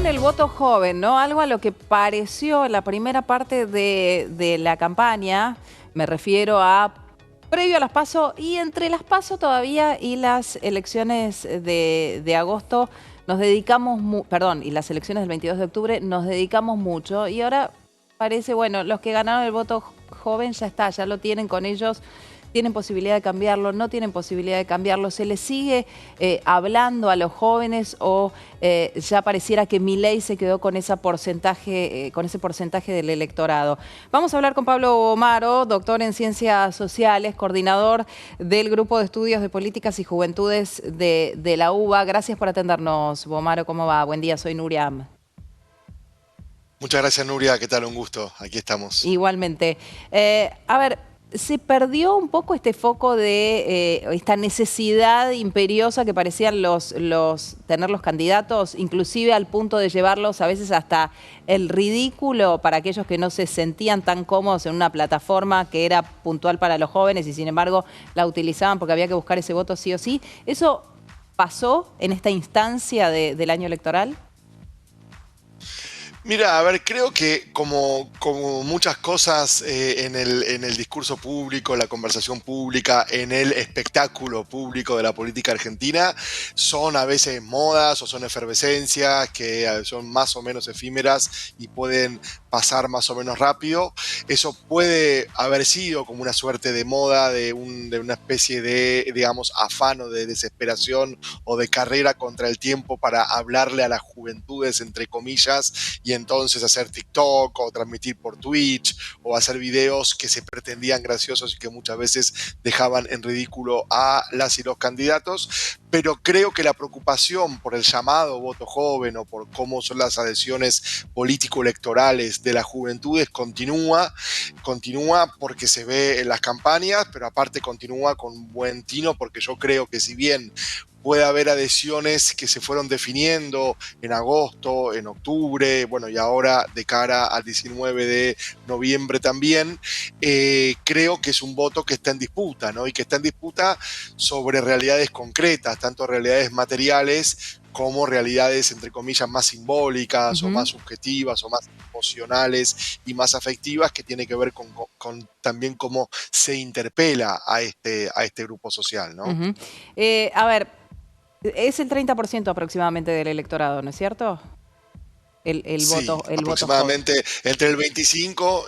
ganaron el voto joven, ¿no? Algo a lo que pareció en la primera parte de la campaña, me refiero a previo a las PASO y entre las PASO todavía y las elecciones de agosto nos dedicamos, y las elecciones del 22 de octubre nos dedicamos mucho y ahora parece, bueno, los que ganaron el voto joven ya está, ya lo tienen con ellos. ¿Tienen posibilidad de cambiarlo? ¿No tienen posibilidad de cambiarlo? ¿Se les sigue hablando a los jóvenes o ya pareciera que Milei se quedó con ese porcentaje del electorado? Vamos a hablar con Pablo Bomaro, doctor en Ciencias Sociales, coordinador del Grupo de Estudios de Políticas y Juventudes de la UBA. Gracias por atendernos, Bomaro. ¿Cómo va? Buen día, soy Nuria. Muchas gracias, Nuria. ¿Qué tal? Un gusto. Aquí estamos. Igualmente. A ver, se perdió un poco este foco de esta necesidad imperiosa que parecían tener los candidatos, inclusive al punto de llevarlos a veces hasta el ridículo para aquellos que no se sentían tan cómodos en una plataforma que era puntual para los jóvenes y sin embargo la utilizaban porque había que buscar ese voto sí o sí. ¿Eso pasó en esta instancia del año electoral? Mira, a ver, creo que como muchas cosas en el discurso público, la conversación pública, en el espectáculo público de la política argentina, son a veces modas o son efervescencias que son más o menos efímeras y pueden pasar más o menos rápido. Eso puede haber sido como una suerte de moda, de una especie de, digamos, afán o de desesperación o de carrera contra el tiempo para hablarle a las juventudes, entre comillas, y entonces hacer TikTok o transmitir por Twitch o hacer videos que se pretendían graciosos y que muchas veces dejaban en ridículo a las y los candidatos. Pero creo que la preocupación por el llamado voto joven o por cómo son las adhesiones político-electorales de las juventudes continúa porque se ve en las campañas, pero aparte continúa con buen tino porque yo creo que si bien puede haber adhesiones que se fueron definiendo en agosto, en octubre, bueno, y ahora de cara al 19 de noviembre también, creo que es un voto que está en disputa, ¿no? Y que está en disputa sobre realidades concretas, tanto realidades materiales como realidades, entre comillas, más simbólicas o más subjetivas o más emocionales y más afectivas, que tiene que ver con también cómo se interpela a este grupo social, ¿no? A ver, es el 30% aproximadamente del electorado, ¿no es cierto? El Sí, voto joven. aproximadamente entre el 25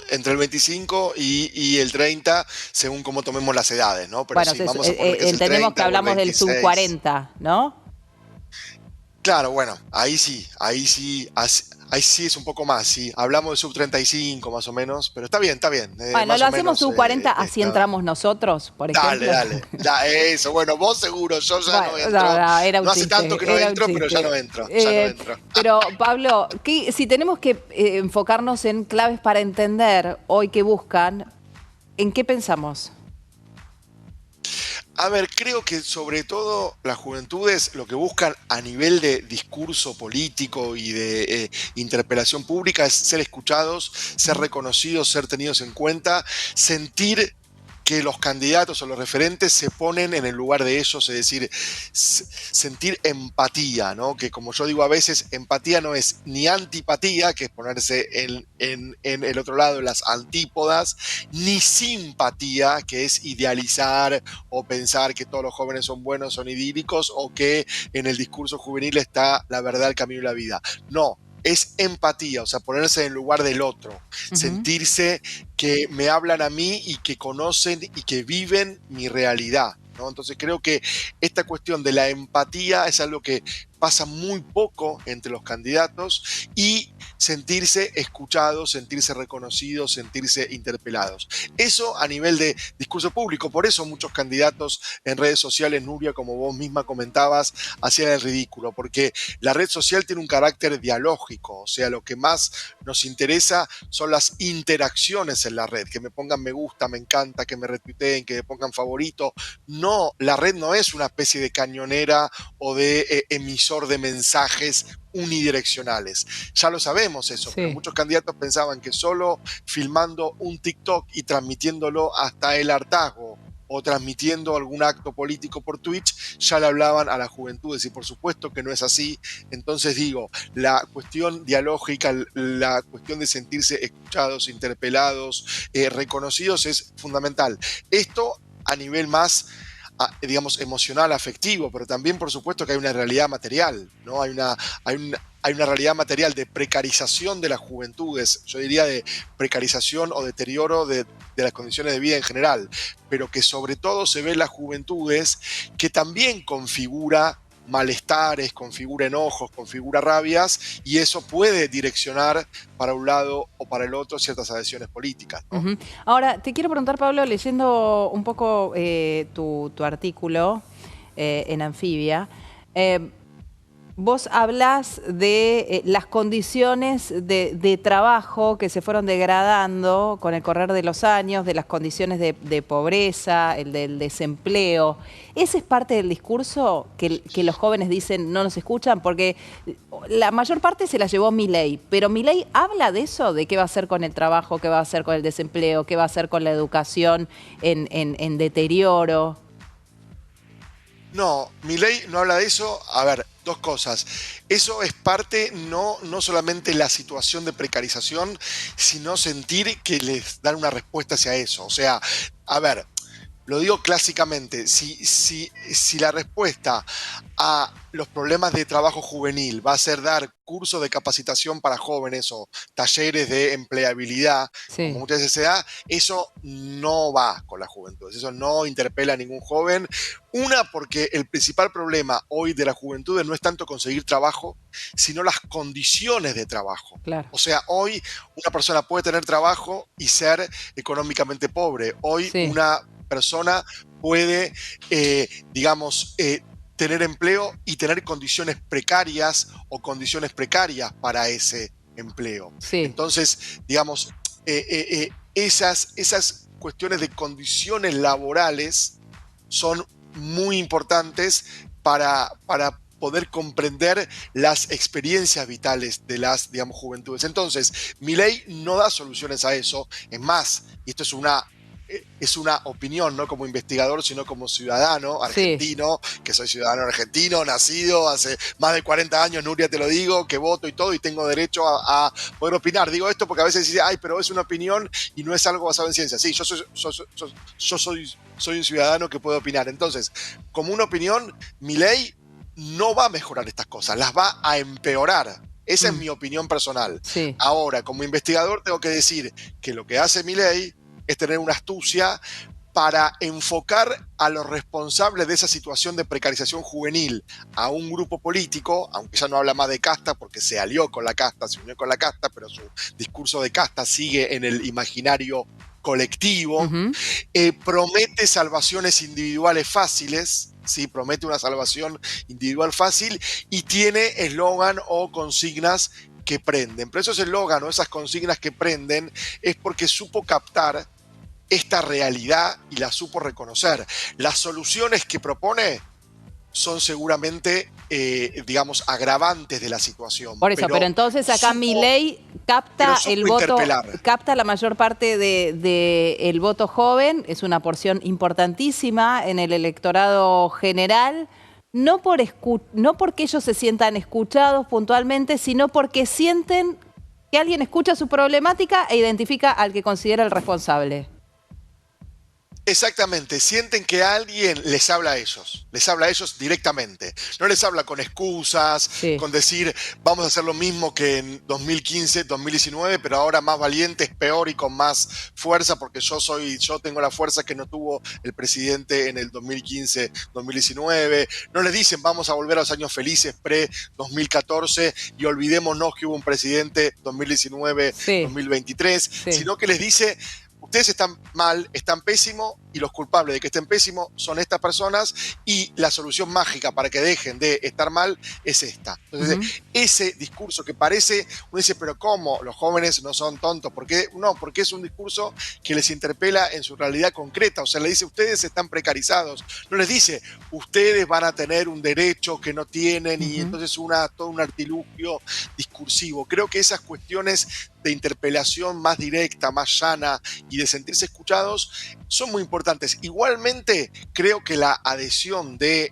y el 30, según cómo tomemos las edades, ¿no? Pero Bueno, sí, vamos a poner que es el entendemos que 30 o el hablamos del sub 26. 40, ¿no? Claro, bueno, ahí sí es un poco más, sí. Hablamos de sub 35 más o menos, pero está bien, Bueno, más lo o hacemos menos sub 40, así está. entramos nosotros, por Dale, ejemplo. eso, bueno, vos seguro, yo ya Bueno, no no, entro. no, era un No hace tanto chiste, que no era un entro, pero chiste. ya no entro. Pero, Pablo, si tenemos que enfocarnos en claves para entender hoy qué buscan, ¿en qué pensamos? A ver, creo que sobre todo las juventudes lo que buscan a nivel de discurso político y de interpelación pública es ser escuchados, ser Ujú. reconocidos, ser tenidos en cuenta, sentir que los candidatos o los referentes se ponen en el lugar de ellos, es decir, sentir empatía, ¿no? Que como yo digo a veces, empatía no es ni antipatía, que es ponerse en el otro lado, en las antípodas, ni simpatía, que es idealizar o pensar que todos los jóvenes son buenos, son idílicos, o que en el discurso juvenil está la verdad, el camino y la vida. No, es empatía, o sea, ponerse en el lugar del otro, Ujú. sentirse que me hablan a mí y que conocen y que viven mi realidad, ¿no? Entonces creo que esta cuestión de la empatía es algo que pasa muy poco entre los candidatos y sentirse escuchados, sentirse reconocidos, sentirse interpelados. Eso a nivel de discurso público. Por eso muchos candidatos en redes sociales, Nuria, como vos misma comentabas, hacían el ridículo, porque la red social tiene un carácter dialógico, o sea, lo que más nos interesa son las interacciones en la red, que me pongan me gusta, me encanta, que me retuiteen, que me pongan favorito. No, la red no es una especie de cañonera o de emisor de mensajes unidireccionales. Ya lo sabemos eso, pero Sí. muchos candidatos pensaban que solo filmando un TikTok y transmitiéndolo hasta el hartazgo o transmitiendo algún acto político por Twitch, ya le hablaban a las juventudes, y por supuesto que no es así. Entonces digo, la cuestión dialógica, la cuestión de sentirse escuchados, interpelados, reconocidos es fundamental. Esto a nivel más, digamos, emocional, afectivo, pero también por supuesto que hay una realidad material, ¿no? Hay una realidad material de precarización de las juventudes, yo diría de precarización o deterioro de las condiciones de vida en general, pero que sobre todo se ve en las juventudes, que también configura malestares, configura enojos, configura rabias, y eso puede direccionar para un lado o para el otro ciertas adhesiones políticas, ¿no? Ahora, te quiero preguntar, Pablo, leyendo un poco tu artículo en Anfibia, vos hablás de las condiciones de trabajo que se fueron degradando con el correr de los años, de las condiciones de pobreza, el del desempleo. ¿Ese es parte del discurso que los jóvenes dicen no nos escuchan? Porque la mayor parte se la llevó Milei, pero Milei habla de eso, de qué va a hacer con el trabajo, qué va a hacer con el desempleo, qué va a hacer con la educación en deterioro. No, Milei no habla de eso. A ver, dos cosas. Eso es parte, no solamente la situación de precarización, sino sentir que les dan una respuesta hacia eso. O sea, a ver, lo digo clásicamente, si la respuesta a los problemas de trabajo juvenil va a ser dar cursos de capacitación para jóvenes o talleres de empleabilidad, como Sí. muchas veces se da, eso no va con la juventud, eso no interpela a ningún joven. Una, porque el principal problema hoy de la juventud no es tanto conseguir trabajo, sino las condiciones de trabajo. Claro. O sea, hoy una persona puede tener trabajo y ser económicamente pobre. Hoy Sí. una persona puede, digamos, tener empleo y tener condiciones precarias o condiciones precarias para ese empleo. Sí. Entonces, digamos, esas cuestiones de condiciones laborales son muy importantes para poder comprender las experiencias vitales de las, digamos, juventudes. Entonces, Milei no da soluciones a eso. Es más, y esto es una opinión, no como investigador, sino como ciudadano Sí. argentino, que soy ciudadano argentino, nacido hace más de 40 años, Nuria, te lo digo, que voto y todo, y tengo derecho a poder opinar. Digo esto porque a veces dice, ay, pero es una opinión y no es algo basado en ciencia. Sí, yo soy un ciudadano que puede opinar. Entonces, como una opinión, Milei no va a mejorar estas cosas, las va a empeorar. Esa es mi opinión personal. Sí. Ahora, como investigador, tengo que decir que lo que hace Milei es tener una astucia para enfocar a los responsables de esa situación de precarización juvenil a un grupo político, aunque ya no habla más de casta porque se alió con la casta, se unió con la casta, pero su discurso de casta sigue en el imaginario colectivo, promete salvaciones individuales fáciles, ¿sí? Promete una salvación individual fácil y tiene eslogan o consignas que prenden. Pero esos eslogan o esas consignas que prenden es porque supo captar esta realidad y la supo reconocer. Las soluciones que propone son seguramente, digamos, agravantes de la situación. Por eso, pero entonces acá Milei capta el voto, capta la mayor parte del voto joven, es una porción importantísima en el electorado general, no porque ellos se sientan escuchados puntualmente, sino porque sienten que alguien escucha su problemática e identifica al que considera el responsable. Exactamente, sienten que alguien les habla a ellos directamente. No les habla con excusas, Sí. con decir vamos a hacer lo mismo que en 2015, 2019, pero ahora más valientes, peor y con más fuerza, porque yo tengo la fuerza que no tuvo el presidente en el 2015, 2019. No les dicen vamos a volver a los años felices pre-2014 y olvidémonos que hubo un presidente 2019, Sí. 2023, Sí. sino que les dice ustedes están mal, están pésimos y los culpables de que estén pésimos son estas personas y la solución mágica para que dejen de estar mal es esta. Entonces, ese discurso que parece, uno dice, pero ¿cómo? Los jóvenes no son tontos. ¿Por qué? No, porque es un discurso que les interpela en su realidad concreta. O sea, le dice, ustedes están precarizados. No les dice, ustedes van a tener un derecho que no tienen y entonces todo un artilugio discursivo. Creo que esas cuestiones de interpelación más directa, más llana y de sentirse escuchados son muy importantes. Igualmente, creo que la adhesión del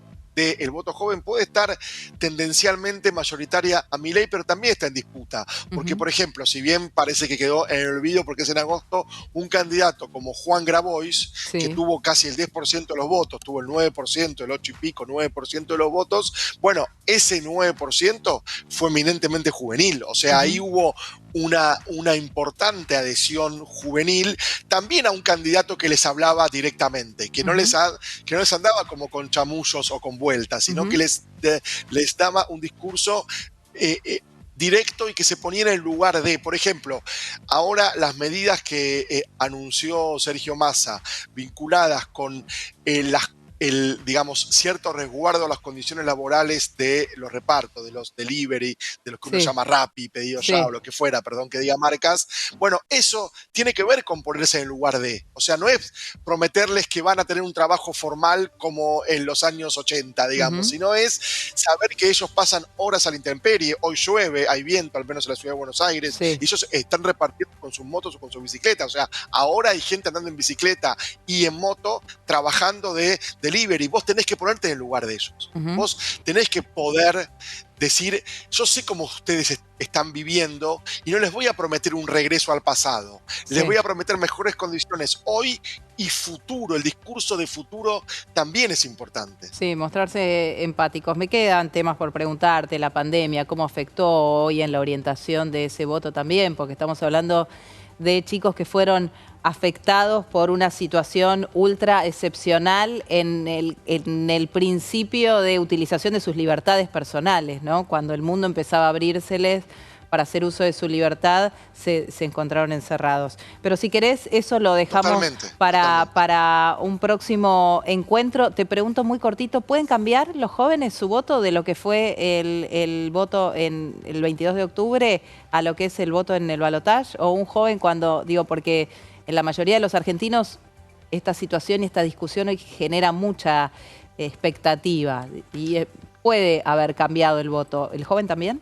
voto joven puede estar tendencialmente mayoritaria a Milei, pero también está en disputa. Porque, Ujú. por ejemplo, si bien parece que quedó en el olvido porque es en agosto, un candidato como Juan Grabois, que Sí. tuvo casi el 10% de los votos, tuvo el 9%, el 8 y pico, 9% de los votos, bueno, ese 9% fue eminentemente juvenil. O sea, ahí Ujú. hubo una importante adhesión juvenil, también a un candidato que les hablaba directamente, Ujú. que no les andaba como con chamullos o con vueltas, sino que Ujú. les daba un discurso eh, eh, directo y que se ponía en el lugar de, por ejemplo, ahora las medidas que anunció Sergio Massa vinculadas con las digamos, cierto resguardo a las condiciones laborales de los repartos, de los delivery, de los que uno Sí, llama Rappi, pedido ya o sí. lo que fuera, perdón que diga marcas. Bueno, eso tiene que ver con ponerse en el lugar de. O sea, no es prometerles que van a tener un trabajo formal como en los años 80, digamos, Ujú. sino es saber que ellos pasan horas a la intemperie. Hoy llueve, hay viento, al menos en la ciudad de Buenos Aires, Sí. y ellos están repartiendo con sus motos o con sus bicicletas. O sea, ahora hay gente andando en bicicleta y en moto trabajando de delivery. Vos tenés que ponerte en el lugar de ellos. Ujú. Vos tenés que poder decir, yo sé cómo ustedes están viviendo y no les voy a prometer un regreso al pasado. Les Sí. voy a prometer mejores condiciones hoy y futuro. El discurso de futuro también es importante. Sí, mostrarse empáticos. Me quedan temas por preguntarte, la pandemia, cómo afectó hoy en la orientación de ese voto también, porque estamos hablando de chicos que fueron afectados por una situación ultra excepcional en el principio de utilización de sus libertades personales, ¿no? Cuando el mundo empezaba a abrírseles para hacer uso de su libertad, se encontraron encerrados. Pero si querés, eso lo dejamos Totalmente, totalmente. para un próximo encuentro. Te pregunto muy cortito, ¿pueden cambiar los jóvenes su voto de lo que fue el voto en el 22 de octubre a lo que es el voto en el balotaje? O un joven cuando, digo, porque en la mayoría de los argentinos esta situación y esta discusión hoy genera mucha expectativa y puede haber cambiado el voto. ¿El joven también?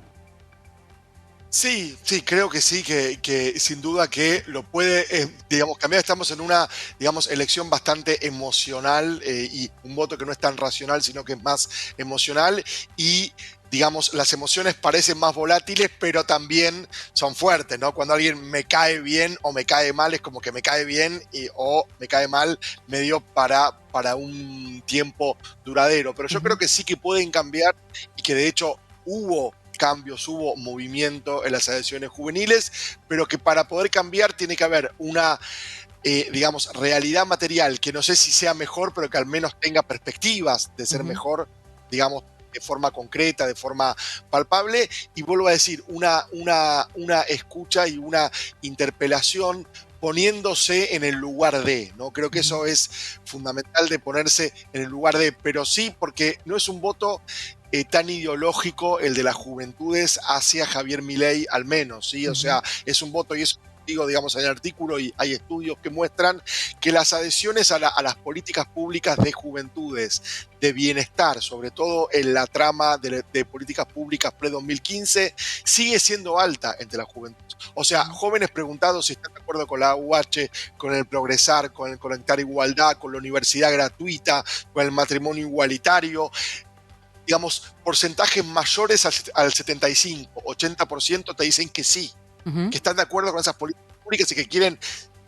Sí, sí, creo que sí, que sin duda que lo puede, digamos, cambiar. Estamos en una, digamos, elección bastante emocional y un voto que no es tan racional, sino que es más emocional y, digamos, las emociones parecen más volátiles, pero también son fuertes, ¿no? Cuando alguien me cae bien o me cae mal, es como que me cae bien o me cae mal medio para un tiempo duradero. Pero yo creo Ujú. que sí que pueden cambiar y que de hecho hubo cambios, hubo movimiento en las adhesiones juveniles, pero que para poder cambiar tiene que haber una, digamos, realidad material que no sé si sea mejor, pero que al menos tenga perspectivas de ser Ujú. mejor, digamos, de forma concreta, de forma palpable, y vuelvo a decir, una escucha y una interpelación poniéndose en el lugar de, ¿no? Creo que Ujú. eso es fundamental de ponerse en el lugar de, pero sí, porque no es un voto tan ideológico el de las juventudes hacia Javier Milei, al menos, ¿sí? O Ujú. sea, es un voto y eso digo, digamos, en el artículo y hay estudios que muestran que las adhesiones a las políticas públicas de juventudes, de bienestar, sobre todo en la trama de políticas públicas pre-2015, sigue siendo alta entre la juventud. O sea, Ujú. jóvenes preguntados si están de acuerdo con la UH, con el progresar, con el conectar igualdad, con la universidad gratuita, con el matrimonio igualitario, digamos, porcentajes mayores al 75, 80% te dicen que sí, Ujú. que están de acuerdo con esas políticas públicas y que quieren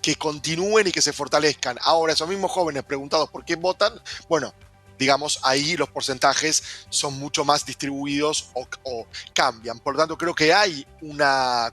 que continúen y que se fortalezcan. Ahora, esos mismos jóvenes preguntados por qué votan, bueno, digamos, ahí los porcentajes son mucho más distribuidos o cambian. Por lo tanto, creo que hay una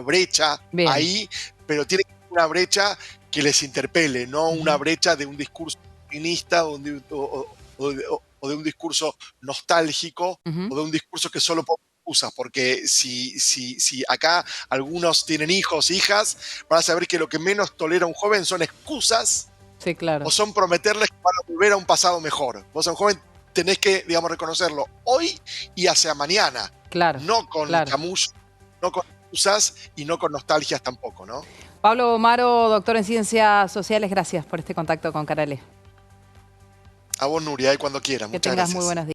brecha Bien. ahí, pero tiene que ser una brecha que les interpele, no una Ujú. brecha de un discurso feminista o de un discurso nostálgico Ujú. o de un discurso que solo pone excusas, porque si acá algunos tienen hijos, hijas, van a saber que lo que menos tolera un joven son excusas Sí, o claro. son prometerles que van a volver a un pasado mejor. Vos a un joven tenés que, digamos, reconocerlo hoy y hacia mañana, Claro, no con claro. chamullo, no con excusas y no con nostalgias tampoco, ¿no? Pablo Omaro, doctor en Ciencias Sociales, gracias por este contacto con Carale. A vos, Nuria, cuando quiera. Que Muchas tengas muy gracias. buenos días.